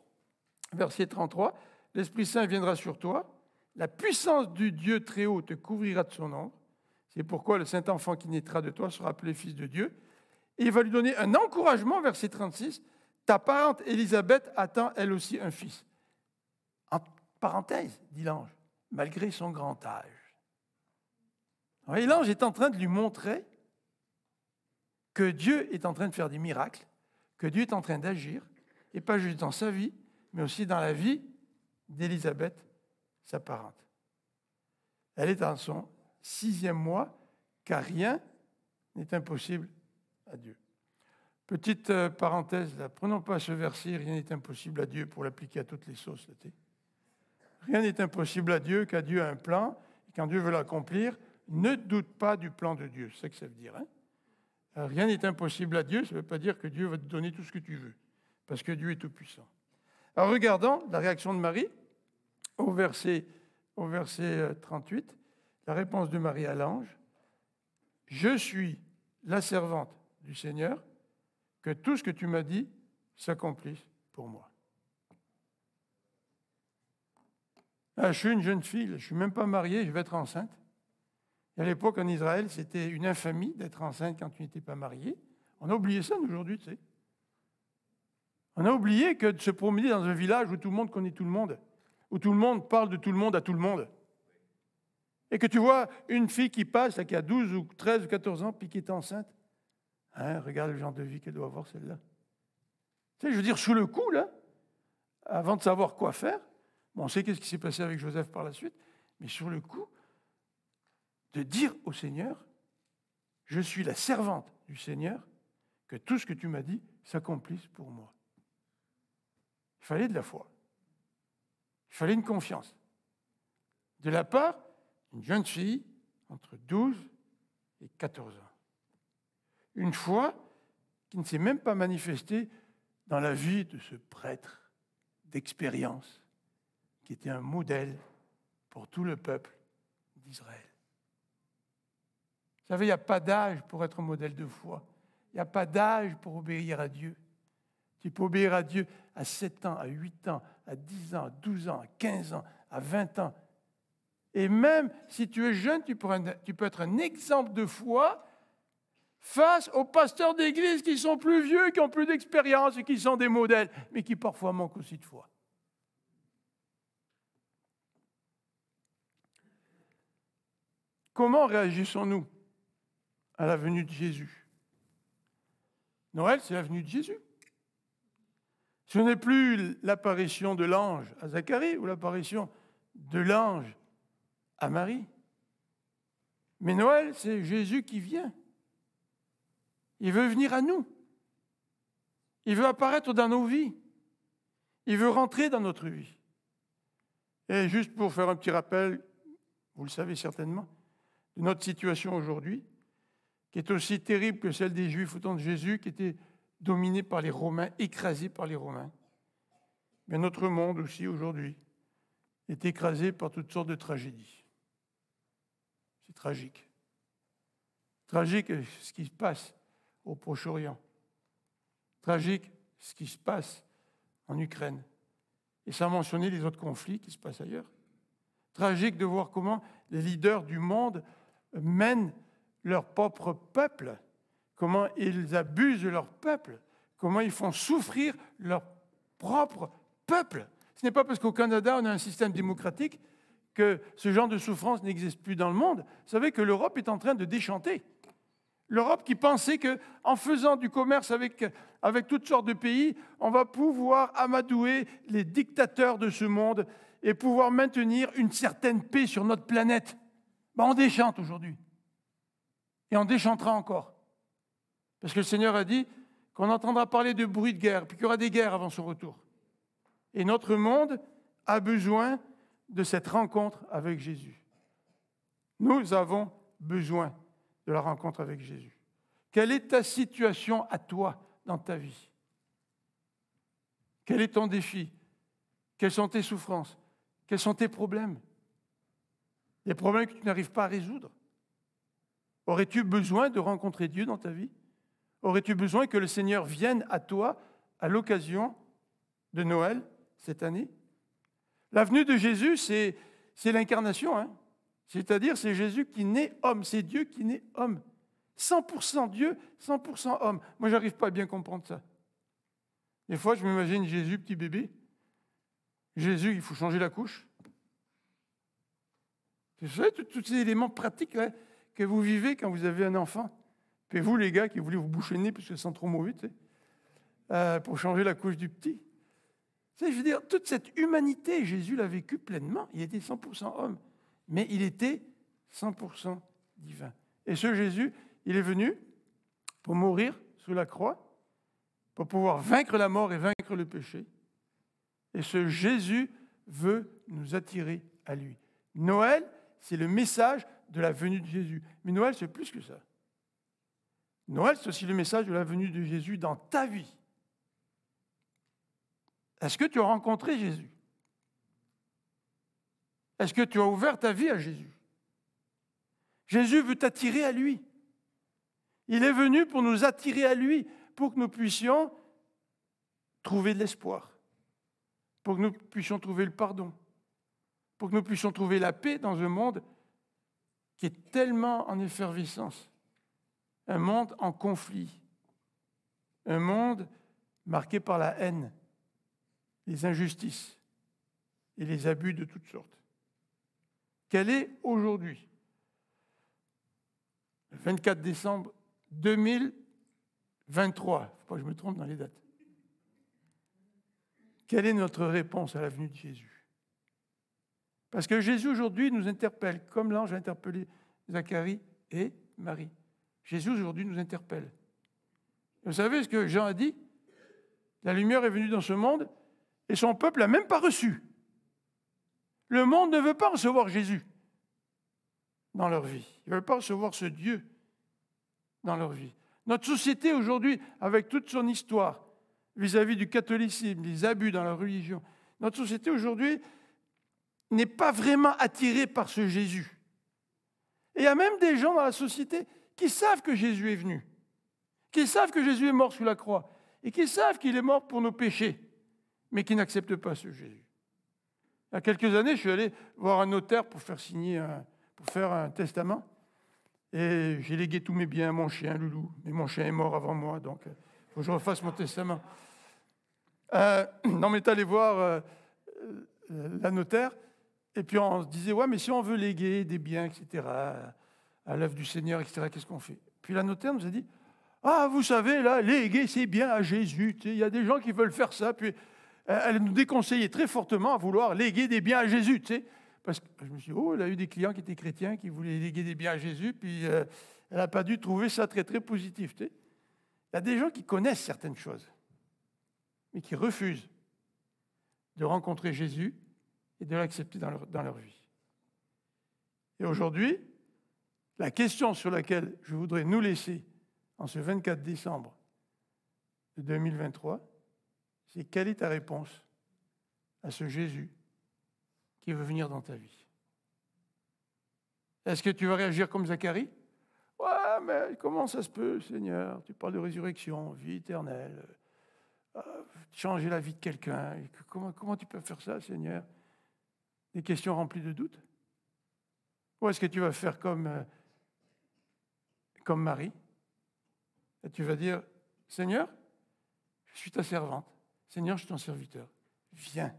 verset 33, « L'Esprit Saint viendra sur toi, la puissance du Dieu Très-Haut te couvrira de son ombre. C'est pourquoi le Saint-Enfant qui naîtra de toi sera appelé Fils de Dieu. » Et il va lui donner un encouragement, verset 36, « Ta parente Élisabeth attend elle aussi un fils. » En parenthèse, dit l'ange, malgré son grand âge. Et l'ange est en train de lui montrer que Dieu est en train de faire des miracles, que Dieu est en train d'agir, et pas juste dans sa vie, mais aussi dans la vie d'Élisabeth, sa parente. Elle est dans son 6e mois, car rien n'est impossible à Dieu. Petite parenthèse, là, prenons pas ce verset, rien n'est impossible à Dieu, pour l'appliquer à toutes les sauces. Là, rien n'est impossible à Dieu, car Dieu a un plan, et quand Dieu veut l'accomplir, ne doute pas du plan de Dieu. C'est ça que ça veut dire. Hein? Rien n'est impossible à Dieu, ça ne veut pas dire que Dieu va te donner tout ce que tu veux, parce que Dieu est tout-puissant. Alors regardons la réaction de Marie au verset 38, la réponse de Marie à l'ange. « Je suis la servante du Seigneur, que tout ce que tu m'as dit s'accomplisse pour moi. » Là, je suis une jeune fille, je ne suis même pas mariée, je vais être enceinte. Et à l'époque, en Israël, c'était une infamie d'être enceinte quand tu n'étais pas marié. On a oublié ça aujourd'hui, tu sais. On a oublié que de se promener dans un village où tout le monde connaît tout le monde, où tout le monde parle de tout le monde à tout le monde. Et que tu vois une fille qui passe, là, qui a 12 ou 13 ou 14 ans, puis qui est enceinte. Hein, regarde le genre de vie qu'elle doit avoir, celle-là. Tu sais, je veux dire, sous le coup, là, avant de savoir quoi faire, bon, on sait qu'est-ce qui s'est passé avec Joseph par la suite, mais sur le coup, de dire au Seigneur, je suis la servante du Seigneur, que tout ce que tu m'as dit s'accomplisse pour moi. Il fallait de la foi. Il fallait une confiance. De la part d'une jeune fille entre 12 et 14 ans. Une foi qui ne s'est même pas manifestée dans la vie de ce prêtre d'expérience, qui était un modèle pour tout le peuple d'Israël. Vous savez, il n'y a pas d'âge pour être un modèle de foi. Il n'y a pas d'âge pour obéir à Dieu. Tu peux obéir à Dieu à 7 ans, à 8 ans, à 10 ans, à 12 ans, à 15 ans, à 20 ans. Et même si tu es jeune, tu peux être un exemple de foi face aux pasteurs d'église qui sont plus vieux, qui ont plus d'expérience et qui sont des modèles, mais qui parfois manquent aussi de foi. comment réagissons-nous à la venue de Jésus? Noël, c'est la venue de Jésus. Ce n'est plus l'apparition de l'ange à Zacharie ou l'apparition de l'ange à Marie. Mais Noël, c'est Jésus qui vient. Il veut venir à nous. Il veut apparaître dans nos vies. Il veut rentrer dans notre vie. Et juste pour faire un petit rappel, vous le savez certainement, de notre situation aujourd'hui, qui est aussi terrible que celle des Juifs au temps de Jésus, qui était dominée par les Romains, écrasée par les Romains. Mais notre monde aussi aujourd'hui est écrasé par toutes sortes de tragédies. C'est tragique. Tragique ce qui se passe au Proche-Orient. Tragique ce qui se passe en Ukraine. Et sans mentionner les autres conflits qui se passent ailleurs. Tragique de voir comment les leaders du monde mènent leur propre peuple, comment ils abusent de leur peuple, comment ils font souffrir leur propre peuple. Ce n'est pas parce qu'au Canada, on a un système démocratique que ce genre de souffrance n'existe plus dans le monde. Vous savez que l'Europe est en train de déchanter. L'Europe qui pensait qu'en faisant du commerce avec toutes sortes de pays, on va pouvoir amadouer les dictateurs de ce monde et pouvoir maintenir une certaine paix sur notre planète. On déchante aujourd'hui. Et on déchantera encore. Parce que le Seigneur a dit qu'on entendra parler de bruit de guerre, puis qu'il y aura des guerres avant son retour. Et notre monde a besoin de cette rencontre avec Jésus. Nous avons besoin de la rencontre avec Jésus. Quelle est ta situation à toi dans ta vie? Quel est ton défi? Quelles sont tes souffrances? Quels sont tes problèmes? Les problèmes que tu n'arrives pas à résoudre. Aurais-tu besoin de rencontrer Dieu dans ta vie? Aurais-tu besoin que le Seigneur vienne à toi à l'occasion de Noël cette année? La venue de Jésus, c'est l'incarnation. C'est-à-dire, c'est Jésus qui naît homme. C'est Dieu qui naît homme. 100% Dieu, 100% homme. Moi, je n'arrive pas à bien comprendre ça. Des fois, je m'imagine Jésus, petit bébé. Jésus, il faut changer la couche. Vous savez, tous ces éléments pratiques là, que vous vivez quand vous avez un enfant. Puis vous, les gars, qui voulez vous boucher le nez parce que ça sent trop mauvais, tu sais, pour changer la couche du petit. Tu sais, je veux dire, toute cette humanité, Jésus l'a vécu pleinement. Il était 100% homme, mais il était 100% divin. Et ce Jésus, il est venu pour mourir sur la croix, pour pouvoir vaincre la mort et vaincre le péché. Et ce Jésus veut nous attirer à lui. Noël, c'est le message de la venue de Jésus. Mais Noël, c'est plus que ça. Noël, c'est aussi le message de la venue de Jésus dans ta vie. Est-ce que tu as rencontré Jésus? Est-ce que tu as ouvert ta vie à Jésus? Jésus veut t'attirer à lui. Il est venu pour nous attirer à lui, pour que nous puissions trouver de l'espoir, pour que nous puissions trouver le pardon, pour que nous puissions trouver la paix dans un monde qui est tellement en effervescence, un monde en conflit, un monde marqué par la haine, les injustices et les abus de toutes sortes. Quel est aujourd'hui, le 24 décembre 2023, il ne faut pas que je me trompe dans les dates, quelle est notre réponse à la venue de Jésus? Parce que Jésus aujourd'hui nous interpelle, comme l'ange a interpellé Zacharie et Marie. Jésus aujourd'hui nous interpelle. Vous savez ce que Jean a dit? La lumière est venue dans ce monde et son peuple n'a même pas reçu. Le monde ne veut pas recevoir Jésus dans leur vie. Ils ne veulent pas recevoir ce Dieu dans leur vie. Notre société aujourd'hui, avec toute son histoire, vis-à-vis du catholicisme, des abus dans la religion, notre société aujourd'hui n'est pas vraiment attirée par ce Jésus. Et il y a même des gens dans la société qui savent que Jésus est venu, qui savent que Jésus est mort sous la croix, et qui savent qu'il est mort pour nos péchés, mais qui n'acceptent pas ce Jésus. Il y a quelques années, je suis allé voir un notaire pour faire un testament, et j'ai légué tous mes biens à mon chien, Loulou, mais mon chien est mort avant moi, donc il faut que je refasse mon testament. On est allé voir la notaire, et puis on se disait, ouais, mais si on veut léguer des biens, etc., à l'œuvre du Seigneur, etc. Qu'est-ce qu'on fait? Puis la notaire nous a dit, ah, vous savez, là, léguer, c'est bien à Jésus. Il y a des gens qui veulent faire ça. Puis elle nous déconseillait très fortement à vouloir léguer des biens à Jésus. Parce que je me suis dit, oh, elle a eu des clients qui étaient chrétiens, qui voulaient léguer des biens à Jésus. Puis elle n'a pas dû trouver ça très, très positif. Il y a des gens qui connaissent certaines choses, mais qui refusent de rencontrer Jésus et de l'accepter dans leur vie. Et aujourd'hui, la question sur laquelle je voudrais nous laisser en ce 24 décembre de 2023, c'est quelle est ta réponse à ce Jésus qui veut venir dans ta vie? Est-ce que tu vas réagir comme Zacharie? Ouais, mais comment ça se peut, Seigneur? Tu parles de résurrection, vie éternelle, changer la vie de quelqu'un. Comment tu peux faire ça, Seigneur? Des questions remplies de doutes? Ou est-ce que tu vas faire comme Marie? Et tu vas dire, Seigneur, je suis ta servante. Seigneur, je suis ton serviteur. Viens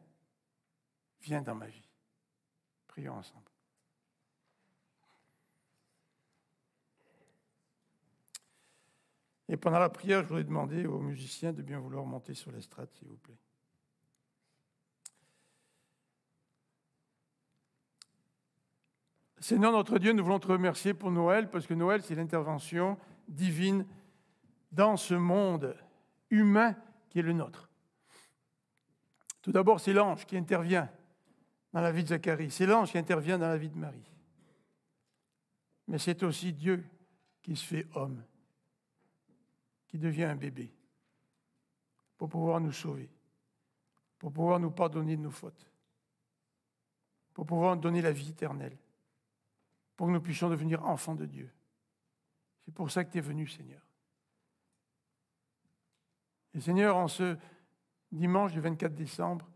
dans ma vie. Prions ensemble. Et pendant la prière, je voudrais demander aux musiciens de bien vouloir monter sur l'estrade, s'il vous plaît. Seigneur notre Dieu, nous voulons te remercier pour Noël, parce que Noël, c'est l'intervention divine dans ce monde humain qui est le nôtre. Tout d'abord, c'est l'ange qui intervient dans la vie de Zacharie, c'est l'ange qui intervient dans la vie de Marie. Mais c'est aussi Dieu qui se fait homme, qui devient un bébé, pour pouvoir nous sauver, pour pouvoir nous pardonner de nos fautes, pour pouvoir nous donner la vie éternelle, pour que nous puissions devenir enfants de Dieu. C'est pour ça que tu es venu, Seigneur. Et Seigneur, en ce dimanche du 24 décembre,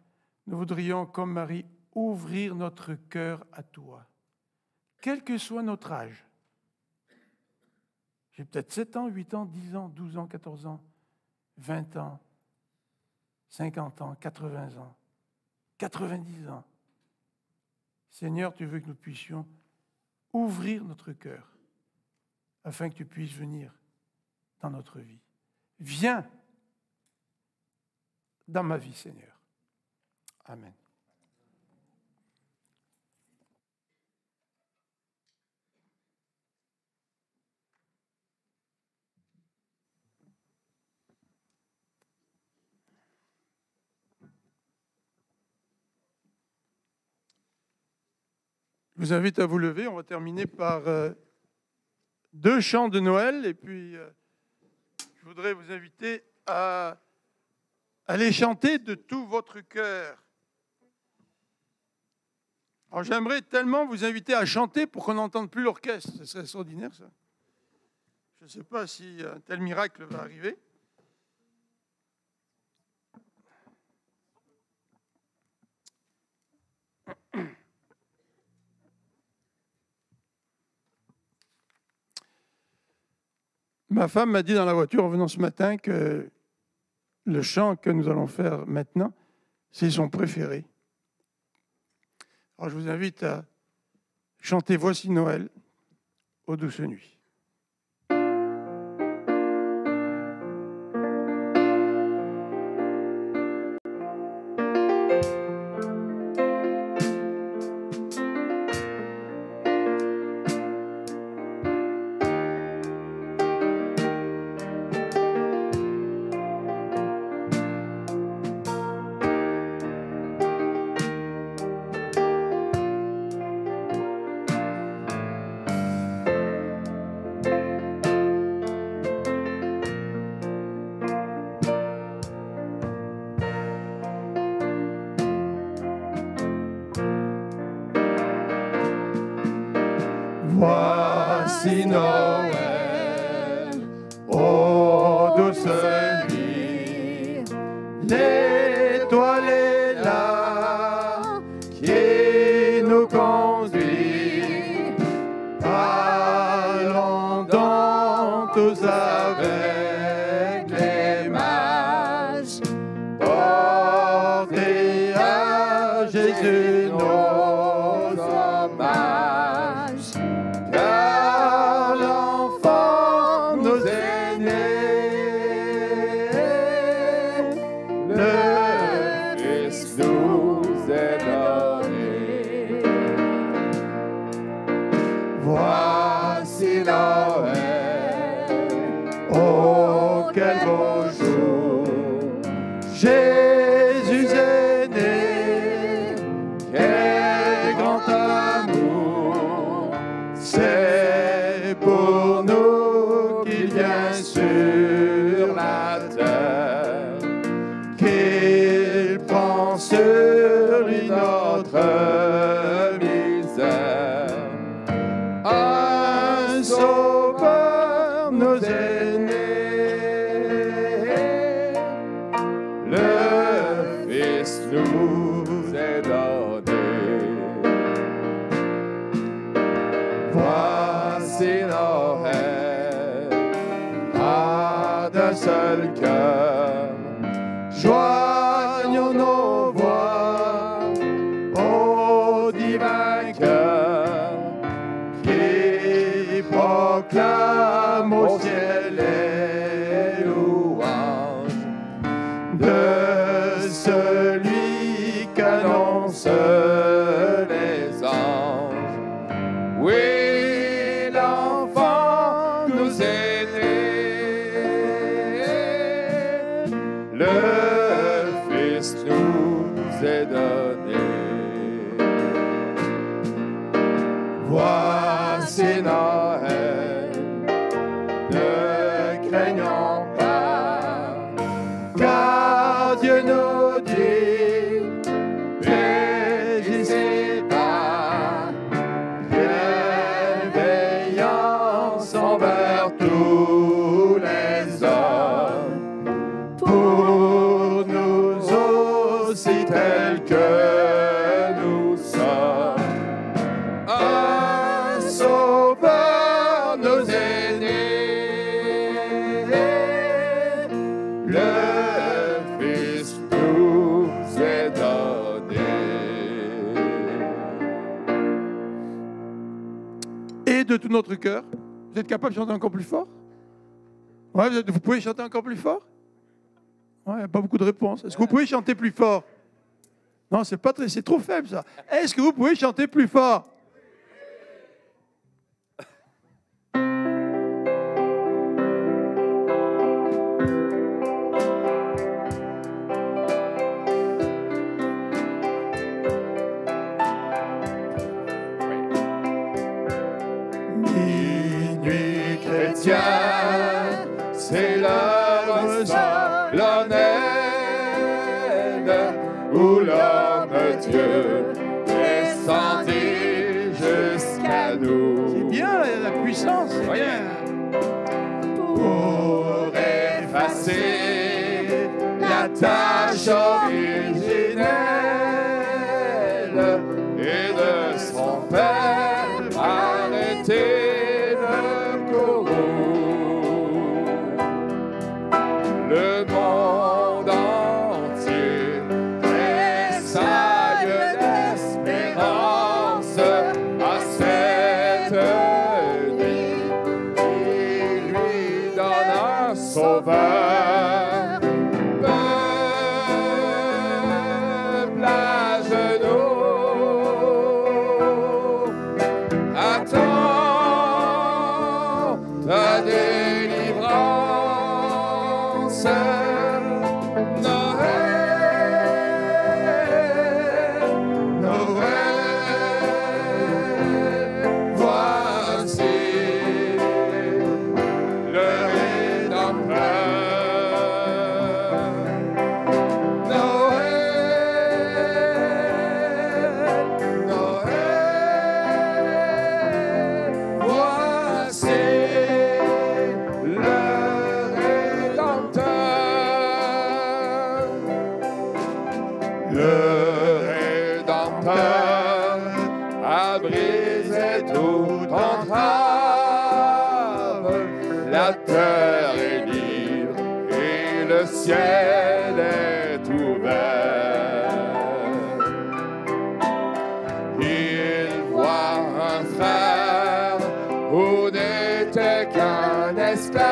nous voudrions, comme Marie, ouvrir notre cœur à toi, quel que soit notre âge. J'ai peut-être 7 ans, 8 ans, 10 ans, 12 ans, 14 ans, 20 ans, 50 ans, 80 ans, 90 ans. Seigneur, tu veux que nous puissions ouvrir notre cœur afin que tu puisses venir dans notre vie. Viens dans ma vie, Seigneur. Amen. Je vous invite à vous lever. On va terminer par 2 chants de Noël. Et puis, je voudrais vous inviter à les chanter de tout votre cœur. Alors, j'aimerais tellement vous inviter à chanter pour qu'on n'entende plus l'orchestre. Ce serait extraordinaire, ça. Je ne sais pas si un tel miracle va arriver. Ma femme m'a dit dans la voiture en venant ce matin que le chant que nous allons faire maintenant, c'est son préféré. Alors je vous invite à chanter « Voici Noël aux douces nuits ». Voici Noël, ô douce nuit, l'étoile est là, qui nous conduit. Allons donc tous avec les mages, porter à Jésus nos hommages. sur lui notre misère. Un sauveur nous est né, le Fils nous est donné. Voici Noël, à d'un seul cœur, joignons nos voix au divin cœur qui proclame au ciel les louanges de celui qu'annoncent les anges. Oui, l'enfant nous est né, le Fils nous est donné. Voici Noël, ne craignons pas, car Dieu nous dit, n'hésitez pas, bienveillance envers tous les hommes, pour nous aussi tels que nous sommes. Un sauveur nous est né, le Fils nous est donné. Et de tout notre cœur, vous êtes capable de chanter encore plus fort? Ouais, vous pouvez chanter encore plus fort? Ouais, il n'y a pas beaucoup de réponses. Est-ce que vous pouvez chanter plus fort? Non, c'est pas très, c'est trop faible ça. Est-ce que vous pouvez chanter plus fort? Minuit chrétien, c'est l'heure solennelle où l'homme Dieu descendit jusqu'à nous. C'est bien la puissance, c'est bien. Pour effacer la tâche originelle et de son père arrêter le courroux. Le monde entier tressaille d'espérance à cette nuit qui lui donne un sauveur. Peuple à genoux, attends ta délivrance. Noël, Noël, voici le Rédempteur. Noël, Noël, voici le Rédempteur. Le Rédempteur a brisé toute entrave. La terre est libre et le ciel est ouvert. Il voit un frère où n'était qu'un esclave.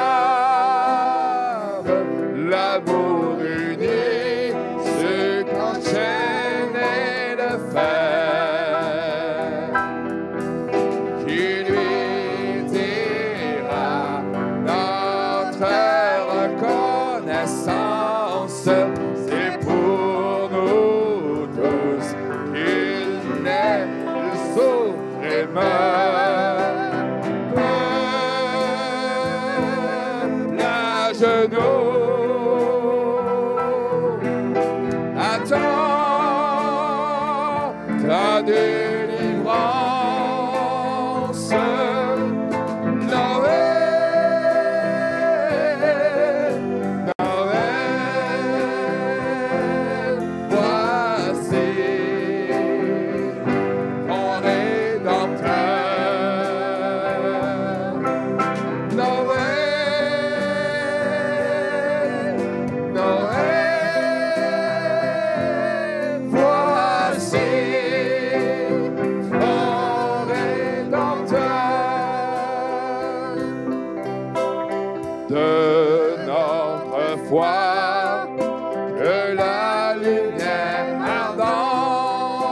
L'amour uni ce qu'enchaînait le fer, qui lui dira notre reconnaissance. sa délivrance. Noël, Noël, voici ton Rédempteur. Noël, Noël, voici ton Rédempteur. De notre foi, que la lumière ardente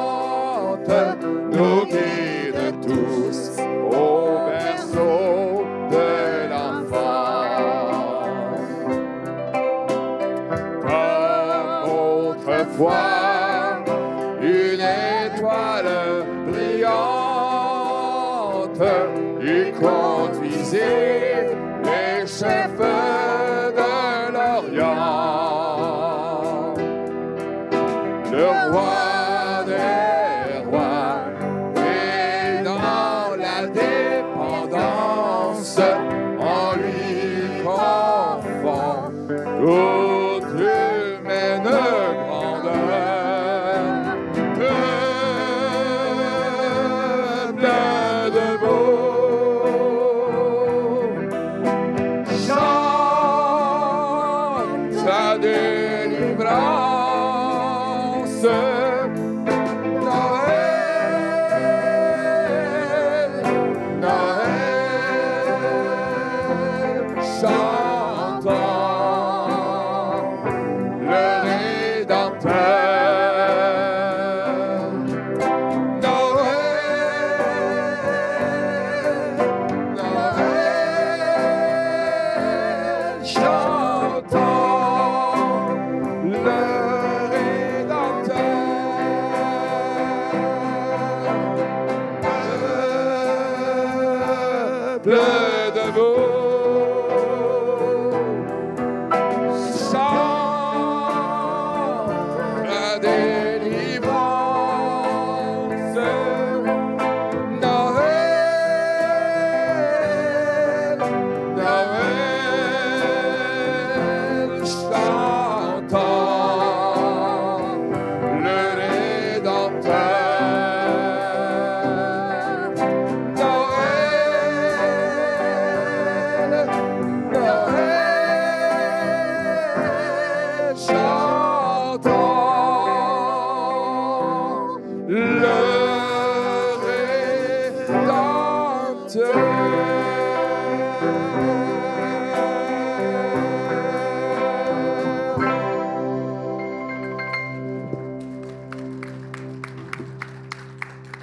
nous guide tous au berceau de l'enfant. Comme autrefois, une étoile brillante y conduisait les chefs de l'Orient. Le roi des rois est dans la dépendance, en lui confond toute humaine grandeur. Peuple debout, chante sa délivrance. Noël, Noël, chantons le Rédempteur. Noël, Noël, chantons le Rédempteur. Peuple debout, chante la délivrance. Noël, Noël, chantons le Rédempteur. Noël, Noël, chantons le Rédempteur.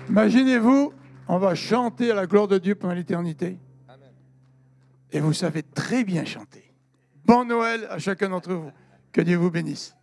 Imaginez-vous, on va chanter à la gloire de Dieu pendant l'éternité. Et vous savez très bien chanter. Bon Noël à chacun d'entre vous. Que Dieu vous bénisse.